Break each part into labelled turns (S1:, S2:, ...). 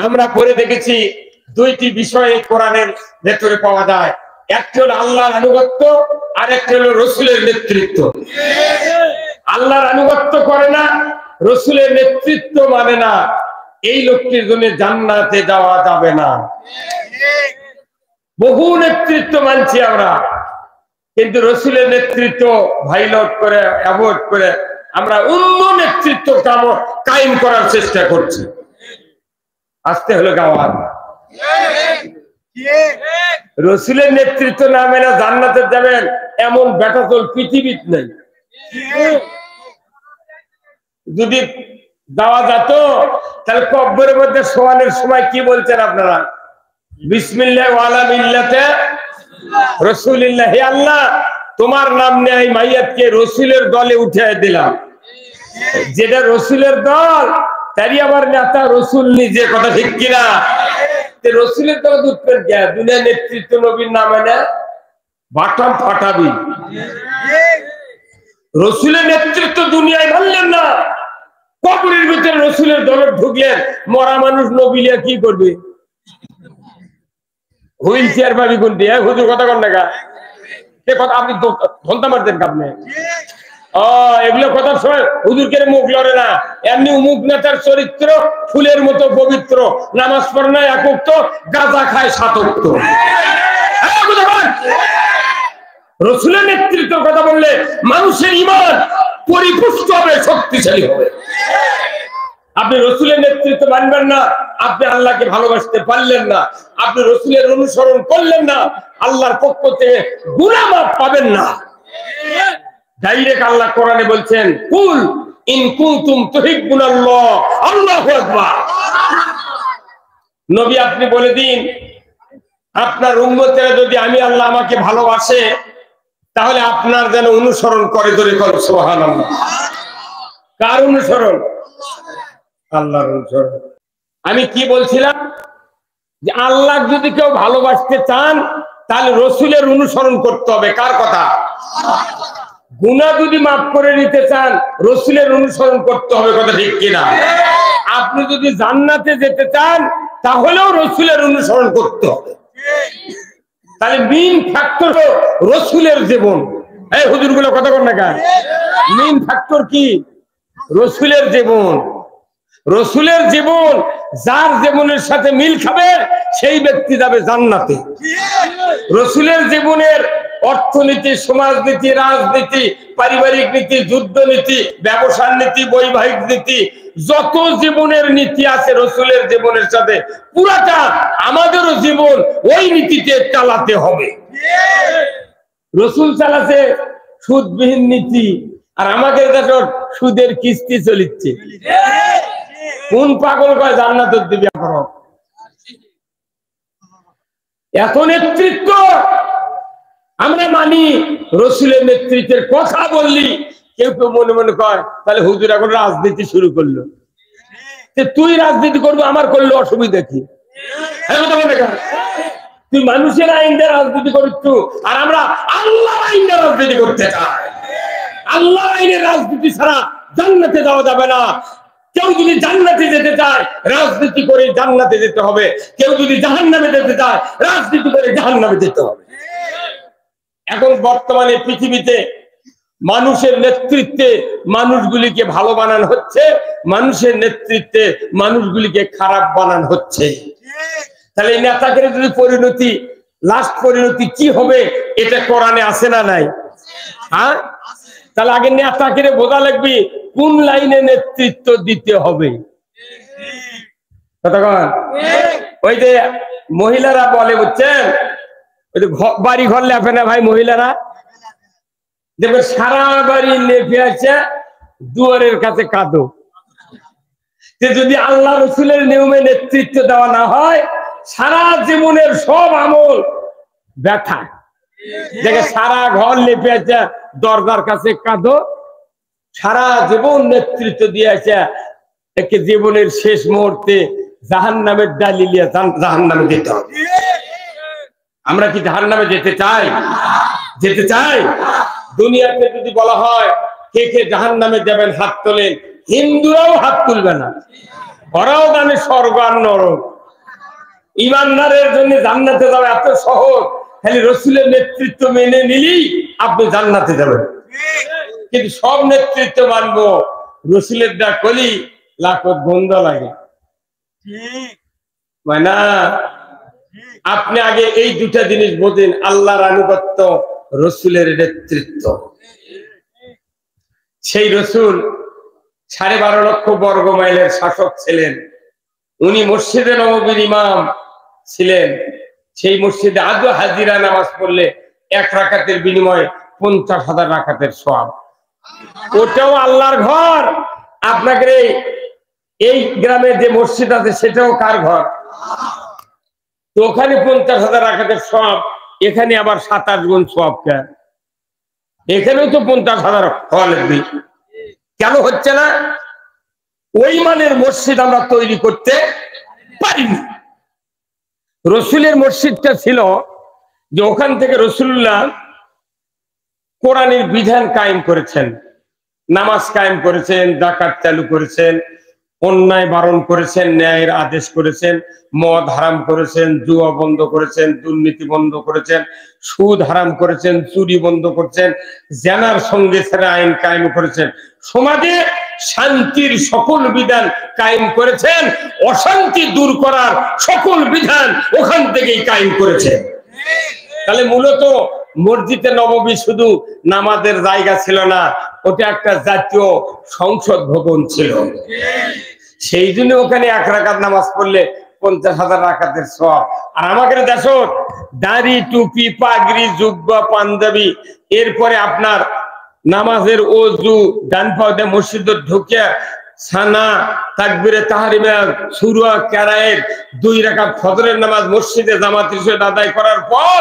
S1: আমরা পড়ে দেখেছি দুইটি বিষয়ে কোরআনের ভেতরে পাওয়া যায়, একটি হলো আল্লাহর আনুগত্য আর একটি হলো রসুলের নেতৃত্ব। আল্লাহর আনুগত্য করে না, রসুলের নেতৃত্ব মানে না, এই লোকটির জন্য জান্নাতে যাওয়া যাবে না। বহু নেতৃত্ব মানছি আমরা, কিন্তু রসুলের নেতৃত্ব ভাইলট করে অ্যাভয়েড করে আমরা অন্য নেতৃত্ব কায়েম করার চেষ্টা করছি। আসতে হলো গাওয়ার রসুলের নেতৃত্ব না মেনে জান্নাতে যাবেন এমন বেটাচল পৃথিবীত নেই। যদি যাওয়া যেত তাহলে কব্বরের মধ্যে শোয়ানোর সময় কি বলছেন আপনারা? বিসমিল্লাহ ওয়ালা মিল্লাতে রাসূলিল্লাহ। হে আল্লাহ, তোমার নাম নেই মাইয়াতকে রসুলের দলে উঠে দিলাম। যেটা রসুলের দল তারই আবার নেতা রসুল নিজে, কথা ঠিক কিনা? রসুলের দল উঠবেন কে? দুনিয়া নেতৃত্ব নবীর নামে না, বাটাম ফাটাবি। রসুলের নেতৃত্ব দুনিয়ায় মানলেন না, কবরের ভিতরে রসুলের দলে ঢুকলেন। মরা মানুষ নবীলিয়া কি করবে? হুইল চেয়ার পাবি কোনটি? হুজুর কথা কন না, আপনি ধন্তা মারতেন আপনি। এগুলো কথার সময় হুজুরকে মুখ লড়ে না। এমনি উমুক নেতার চরিত্র ফুলের মতো পবিত্র, নামাজ পড়ে না একক, গাঁজা খায় সাতক্ত। রসুলের নেতৃত্বের কথা বললে মানুষের ঈমান পরিপুষ্ট হবে, শক্তিশালী হবে। আপনি রসুলের নেতৃত্ব মানবেন না, আপনি আল্লাহকে ভালোবাসতে পারলেন না। আপনি রসুলের অনুসরণ করলেন না, আল্লাহর পক্ষ থেকে গুনাহ মাফ পাবেন না। ডাইরেক্ট আল্লাহ কোরআনে বলছেন, কুল ইন কুনতুম তুহিব্বুনাল্লাহ, আল্লাহু আকবার। নবী আপনি বলে দিন, আপনার উম্মতেরা যদি আমি আল্লাহ আমাকে ভালোবাসে তাহলে আপনার যেন অনুসরণ করে, ধরে কর সুবহানাল্লাহ। কার অনুসরণ? আল্লাহর অনুসরণ। আমি কি বলছিলাম? যে আল্লাহ যদি কেউ ভালোবাসতে চান তাহলে রসুলের অনুসরণ করতে হবে। কার কথা? গুনাহ যদি মাফ করে নিতে চান রসুলের অনুসরণ করতে হবে, কথা ঠিক কিনা? আপনি যদি জান্নাতে যেতে চান তাহলেও রসুলের অনুসরণ করতে হবে। তাহলে মেইন ফ্যাক্টর রসুলের জীবন। এই হুজুরগুলো কথা বল না কেন? মেইন ফ্যাক্টর কি? রসুলের জীবন। রসুলের জীবন যার জীবনের সাথে মিল খাবে সেই ব্যক্তি যাবে জান্নাতে। রসুলের জীবনের অর্থনীতি, সমাজনীতি, রাজনীতি, পারিবারিক নীতি, যুদ্ধনীতি, ব্যবসার নীতি, বৈবাহিক নীতি, যত জীবনের নীতি আছে রসুলের জীবনের সাথে পুরাটা আমাদেরও জীবন ওই নীতিতে চালাতে হবে। রসুল চালাছে সুদবিহীন নীতি, আর আমাদের কাছে সুদের কিস্তি চলিচ্ছে। কোন পাগল কয় জান্নাত দিবে? এত নেতৃত্ব আমরা মানি, রসুলের নেতৃত্বের কথা বললি কেউ কেউ মনে মনে কয় তাহলে হুজুর এখন রাজনীতি শুরু করলো। তুই রাজনীতি করবো, আমার করলে অসুবিধা কি? তুই মানুষের আইন দিয়ে রাজনীতি করিস, আর আমরা আল্লাহ আইন দিয়ে রাজনীতি করতে চাই। আল্লাহ আইনের রাজনীতি ছাড়া জান্নাতে যাওয়া যাবে না। কেউ যদি জান্নাতে যেতে চায় রাজনীতি করে জান্নাতে যেতে হবে, কেউ যদি জাহান্নামে যেতে চায় রাজনীতি করে জাহান্নামে যেতে হবে। এখন বর্তমানে পৃথিবীতে মানুষের নেতৃত্বে মানুষগুলিকে ভালো বানানো হচ্ছে, মানুষের নেতৃত্বে মানুষগুলিকে খারাপ বানানো হচ্ছে। তাহলে এই নেতাদের যদি পরিণতি, লাস্ট পরিণতি কি হবে এটা কোরআনে আছে না নাই? হ্যাঁ, তাহলে আগে নেতাকে বোঝা লাগবে কোন লাইনে নেতৃত্ব দিতে হবে। ওই যে মহিলারা বলে, বুঝছেন, ওই যে বাড়ি ঘর লেপে না ভাই মহিলারা, দেখবে সারা বাড়ি লেপে আছে, দুয়ারের কাছে কাঁদো। যদি আল্লাহ রসুলের নিয়মে নেতৃত্ব দেওয়া না হয় সারা জীবনের সব আমল ব্যথা। দেখে সারা ঘর লেপে আছে, দরজার কাছে কাঁদো, সারা জীবন নেতৃত্ব দিয়েছে, একে জীবনের শেষ মুহূর্তে জাহান্নামের ডালি নিয়ে জাহান্নামে যেতে হবে। আমরা কি জাহান্নামে যেতে চাই? যেতে চাই? দুনিয়াতে যদি বলা হয় কে কে জাহান্নামে যাবেন হাত তোলেন, হিন্দুরাও হাত তুলবে না। ওরাও জানে স্বর্গ আর নরক, ইমানদারের জন্য জান্নাতে যাওয়া এত সহজ, খালি রসুলের নেতৃত্ব মেনে নিলেই আপনি জান্নাতে যাবেন। কিন্তু সব নেতৃত্ব মানবো, রসুলের ডাক কলি লাখত বন্ধ লাগে, মানে না। আপনি আগে এই দুটা জিনিস বোঝেন, আল্লাহর আনুগত্য, রসুলের নেতৃত্ব। সেই রসুল 12.5 লক্ষ বর্গ মাইলের শাসক ছিলেন, উনি মসজিদে নববীর ইমাম ছিলেন। সেই মসজিদে আজও হাজিরা নামাজ পড়লে 1 রাকাতের বিনিময়ে 50,000 রাকাতের সওয়াব। ওটাও আল্লাহর ঘর। আপনাদের এই গ্রামে যে মসজিদ আছে সেটাও কার ঘর? তো ওখানে 50,000 রাকাতের সওয়াব, এখানে আবার 27 গুণ সওয়াব। এখানেও তো 50,000 হওয়া লাগবে। কেন হচ্ছে না? ওই মানের মসজিদ আমরা তৈরি করতে পারিনি। রসুলের মসজিদটা ছিল যে ওখান থেকে রসুল্লাহ কোরআনের বিধান কায়েম করেছেন, নামাজ কায়েম করেছেন, যাকাত চালু করেছেন, অন্যায় বারণ করেছেন, ন্যায়ের আদেশ করেছেন, মদ হারাম করেছেন, জুয়া বন্ধ করেছেন, দুর্নীতি বন্ধ করেছেন, সুদ হারাম করেছেন, চুরি বন্ধ করেছেন, জেনার সঙ্গে ছেড়ে আইন কায়েম করেছেন, সমাজে শান্তির সকল বিধান কায়েম করেছেন, অশান্তি দূর করার সকল বিধান ওখান থেকেই কায়েম করেছেন। তাহলে মূলত মসজিদে নববী শুধু নামাজের জায়গা ছিল না, ওটা একটা জাতীয় সংসদ ভবন ছিল। সেই জন্য ওখানে 1 রাকাত নামাজ পড়লে 50,000 রাকাতের সওয়াব। আর আমাদের দেশ দাড়ি, টুপি, পাগড়ি, জুব্বা, পাঞ্জাবি, এরপরে আপনার নামাজের ওযু, ডান পায়ে মসজিদে ঢুকে সানা, তাকবীরে তাহরিমা, সূরা কেরায়েত, 2 রাকাত ফজরের নামাজ মসজিদে জামাতের সাথে আদায় করার পর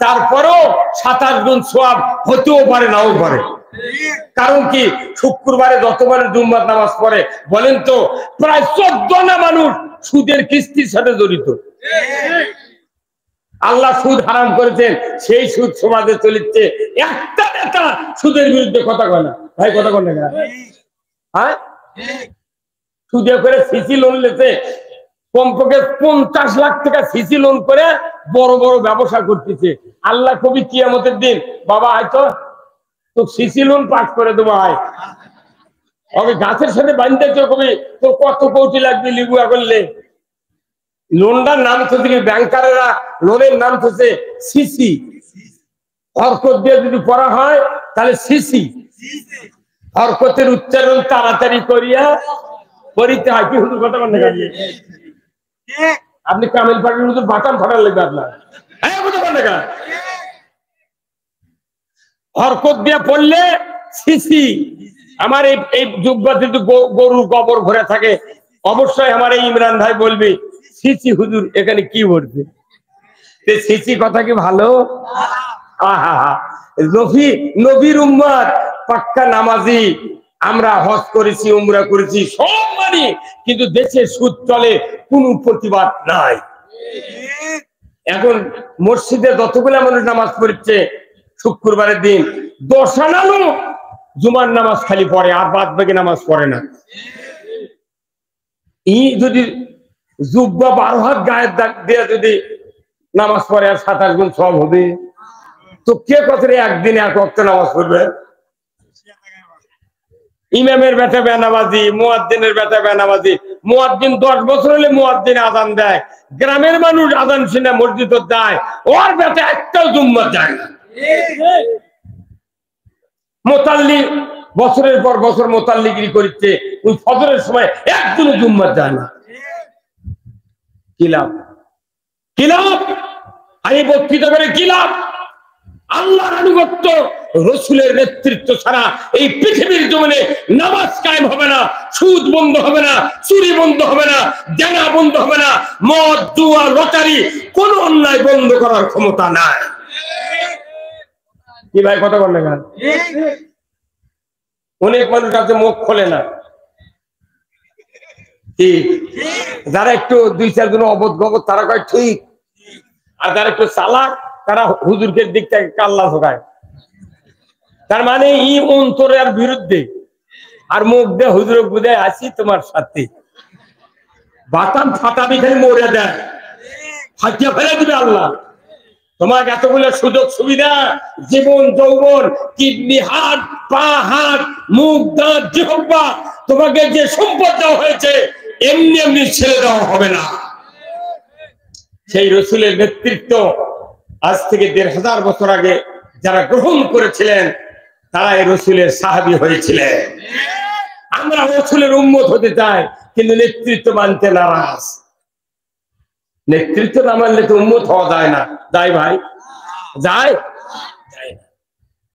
S1: তারপরও 27 গুণ সওয়াব হতেও পারে, নাও পারে। কারণ কি? শুক্রবারে যতবারে জুম্মার নামাজ পড়ে বলেন তো, প্রায় 14 মানুষ সুদের কিস্তির সাথে জড়িত। আল্লাহ সুদ হারাম করেছেন, সেই সুদ সমাজে চলিচ্ছে। একটা নেতা সুদের বিরুদ্ধে কথা কয় না ভাই, কথা কয় না। হ্যাঁ, সুদে করে সিসি লোন লেছে, কমপক্ষে 50 লাখ টাকা সিসি লোন করে বড় বড় ব্যবসা করতেছে। আল্লাহ কবি কিয়ামতের দিন, বাবা হয়তো তো সিসি লোন পাস করে দেবো, আয় ওকে গাছের সাথে বাঁধতে কবি তো কত কোটি লাগবে লিগুয়া করলে। লোনটার নাম তো ব্যাংকারেরা লোনের নাম হচ্ছে সিসি, হরকত দিয়ে যদি পড়া হয় তাহলে সিসি। হরকতের উচ্চারণ তাড়াতাড়ি করিয়া করিতে হয়। কি হুজুর কথা বলেন? আপনি কামিল পাটির হুজুর বাটাম ফাটার লাগবে আপনার। হরকত দিয়ে পড়লে সিসি। আমার এই যুগবাতে গরুর গোবর ভরে থাকে, অবশ্যই আমার এই ইমরান ভাই বলবি সিসি হুজুর এখানে কি বলছে। সিসি কথা কি ভালো? নবীর উম্মত, পাক্কা নামাজি, আমরা হজ করেছি, উমরা করেছি, সব মানি, কিন্তু দেশে সুদ চলে, কোনো প্রতিবাদ নাই। এখন মসজিদে যতগুলা মানুষ নামাজ পড়ছে শুক্রবারের দিন 10 আনা লোক জুমার নামাজ খালি পড়ে, আর বাদ বাকি নামাজ পড়ে না। যদি জুব্বা 12 হাত গায়ের দাগ দিয়ে যদি নামাজ পড়ে, আর 27 গুণ সওয়াব হবে। তো কে কথা একদিনে 1 ওয়াক্ত নামাজ পড়বে? ইমামের বেটা বেনামাজি, মুয়াজ্জিনের বেটা বেনামাজি। মুয়াজ্জিন 10 বছর হলে মুয়াজ্জিন আযান দেয়, গ্রামের মানুষ আযান শুনে মসজিদে যায়, ওর বেটা একটাও জুম্মা যায় না। মোতাল্লি বছরের পর বছর মোতাল্লিগিরি করছে, ওই ফজরের সময় একদিনও জুম্মা যায় না। কি লাভ? কি লাভ? আমি বক্তৃতা করে কি লাভ? আল্লাহর আনুগত্য, রসুলের নেতৃত্ব ছাড়া এই পৃথিবীর জমিনে নামাজ কায়েম হবে না, সুদ বন্ধ হবে না, চুরি বন্ধ হবে না, জানা বন্ধ হবে না, মদ, জুয়া, লটারি, কোন অন্যায় বন্ধ করার ক্ষমতা নাই। কি ভাই কথা বল না? অনেক মানুষ আছে মুখ খোলে না। কি যারা একটু 2-4 জন অবোধ গবদ তারা কয় ঠিক, আর যারা একটু চালাক তারা হুজুরকে দিক থেকে কাল্লা ঝোকায়। তার মানে ই অন্তরের বিরুদ্ধে, আর মুখ দিয়ে হুজুর বুঝে আসি তোমার সাথে, বাতাম ফাটাবি খালি মরে দেয়। ফাটিয়ে ফেলে দিবে আল্লাহ। তোমাকে এতগুলো সুযোগ সুবিধা, জীবন যৌবন, কিডনি, হাত, পা, হাত, মুখ, দাঁত, জিহ্বা, তোমাকে যে সম্পদ দেওয়া হয়েছে এমনি এমনি ছেড়ে দেওয়া হবে না। সেই রসুলের নেতৃত্ব আজ থেকে 1500 বছর আগে যারা গ্রহণ করেছিলেন তারা এই রসুলের সাহাবী হয়েছিলেন। আমরা রসুলের উম্মত হতে চাই, কিন্তু নেতৃত্ব মানতে নারাজ। নেতৃত্ব না মানলে তো উম্মত হওয়া যায় না, যায় ভাই, যায়।